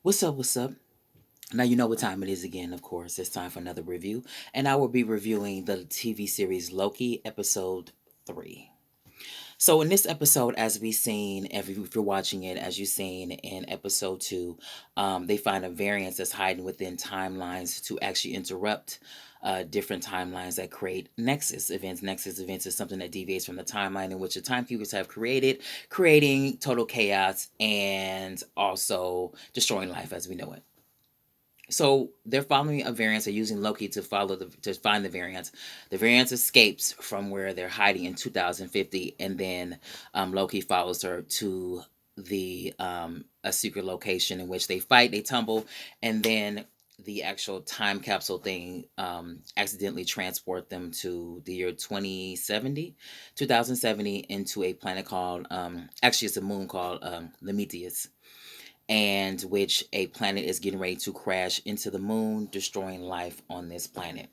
What's up? What's up? Now you know what time it is again, of course. It's time for another review. And I will be reviewing the TV series Loki, episode 3. So in this episode, as we seen, if you're watching it, as you've seen in episode 2, they find a variance that's hiding within timelines to actually interrupt different timelines that create nexus events. Nexus events is something that deviates from the timeline in which the timekeepers have created, creating total chaos and also destroying life as we know it. So they're following a variance. They're using Loki to find the variance. The variance escapes from where they're hiding in 2050, and then Loki follows her to the a secret location in which they fight, they tumble, and then the actual time capsule thing accidentally transport them to the year 2070 into a planet called actually it's a moon called Lemetius, and which a planet is getting ready to crash into the moon, destroying life on this planet.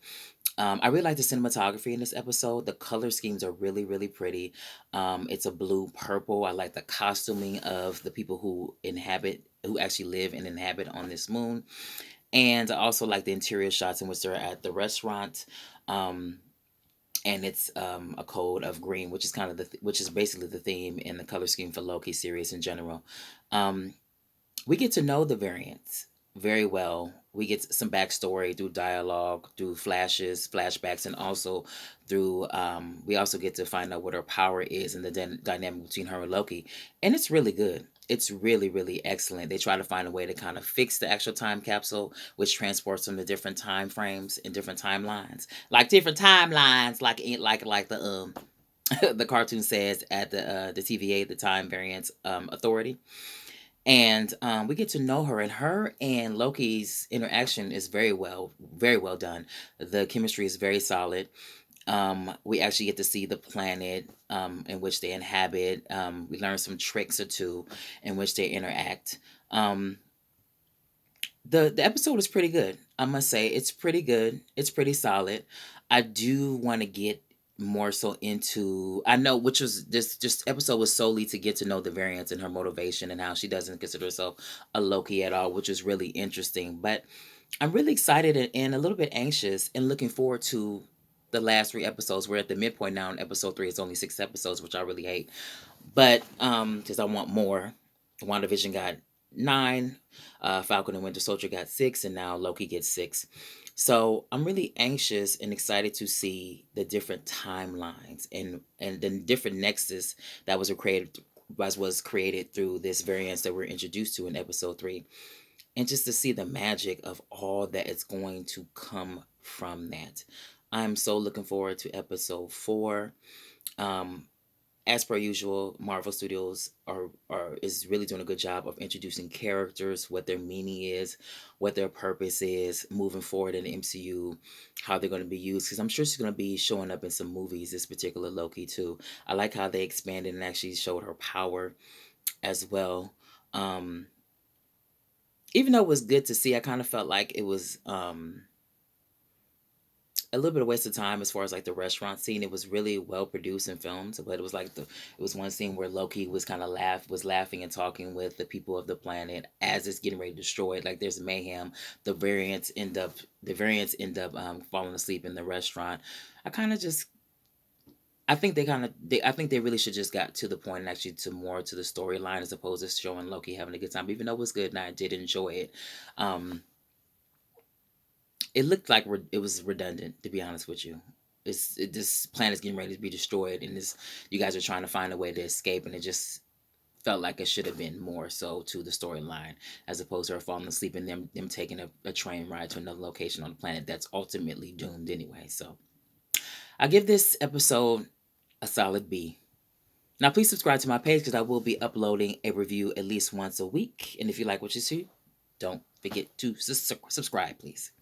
I really like the cinematography in this episode. The color schemes are really, really pretty. It's a blue purple. I like the costuming of the people who actually live and inhabit on this moon. And I also like the interior shots in which they're at the restaurant. Um, and it's a code of green, which is kind of which is basically the theme in the color scheme for Loki series in general. Um, we get to know the variants very well. We get some backstory through dialogue, through flashes, flashbacks, and also through. We also get to find out what her power is and the dynamic between her and Loki, and it's really good. It's really, really excellent. They try to find a way to kind of fix the actual time capsule, which transports them to different time frames and different timelines, like different timelines, like the the cartoon says at the TVA, the Time Variance Authority. And we get to know her, and her and Loki's interaction is very well done. The chemistry is very solid. We actually get to see the planet in which they inhabit. We learn some tricks or two in which they interact. Um, the episode is pretty good. I must say it's pretty good. It's pretty solid. I do want to get more so into, I know, which was this just episode was solely to get to know the variants and her motivation and how she doesn't consider herself a Loki at all, which is really interesting. But I'm really excited and a little bit anxious and looking forward to the last 3 episodes. We're at the midpoint now in episode 3. It's only 6 episodes, which I really hate. But because I want more. WandaVision got 9, Falcon and Winter Soldier got 6, and now Loki gets 6. So I'm really anxious and excited to see the different timelines and the different nexus that was created through this variance that we're introduced to in episode 3, and just to see the magic of all that is going to come from that. I'm so looking forward to episode 4. Um, as per usual, Marvel Studios are is really doing a good job of introducing characters, what their meaning is, what their purpose is moving forward in the MCU, how they're going to be used. Because I'm sure she's going to be showing up in some movies. This particular Loki too. I like how they expanded and actually showed her power as well. Um, Even though it was good to see, I kind of felt like it was a little bit of waste of time as far as like the restaurant scene. It was really well produced and filmed, but it was like it was one scene where Loki was kind of laughing and talking with the people of the planet as it's getting ready to destroy it. Like there's mayhem. The variants end up falling asleep in the restaurant. I kind of just I think they really should just got to the point and actually to more to the storyline as opposed to showing Loki having a good time. Even though it was good and I did enjoy it, um, it looked like it was redundant, to be honest with you. This planet's getting ready to be destroyed, and this you guys are trying to find a way to escape, and it just felt like it should have been more so to the storyline as opposed to her falling asleep and them taking a train ride to another location on the planet that's ultimately doomed anyway. So I give this episode a solid B. Now please subscribe to my page because I will be uploading a review at least once a week. And if you like what you see, don't forget to subscribe, please.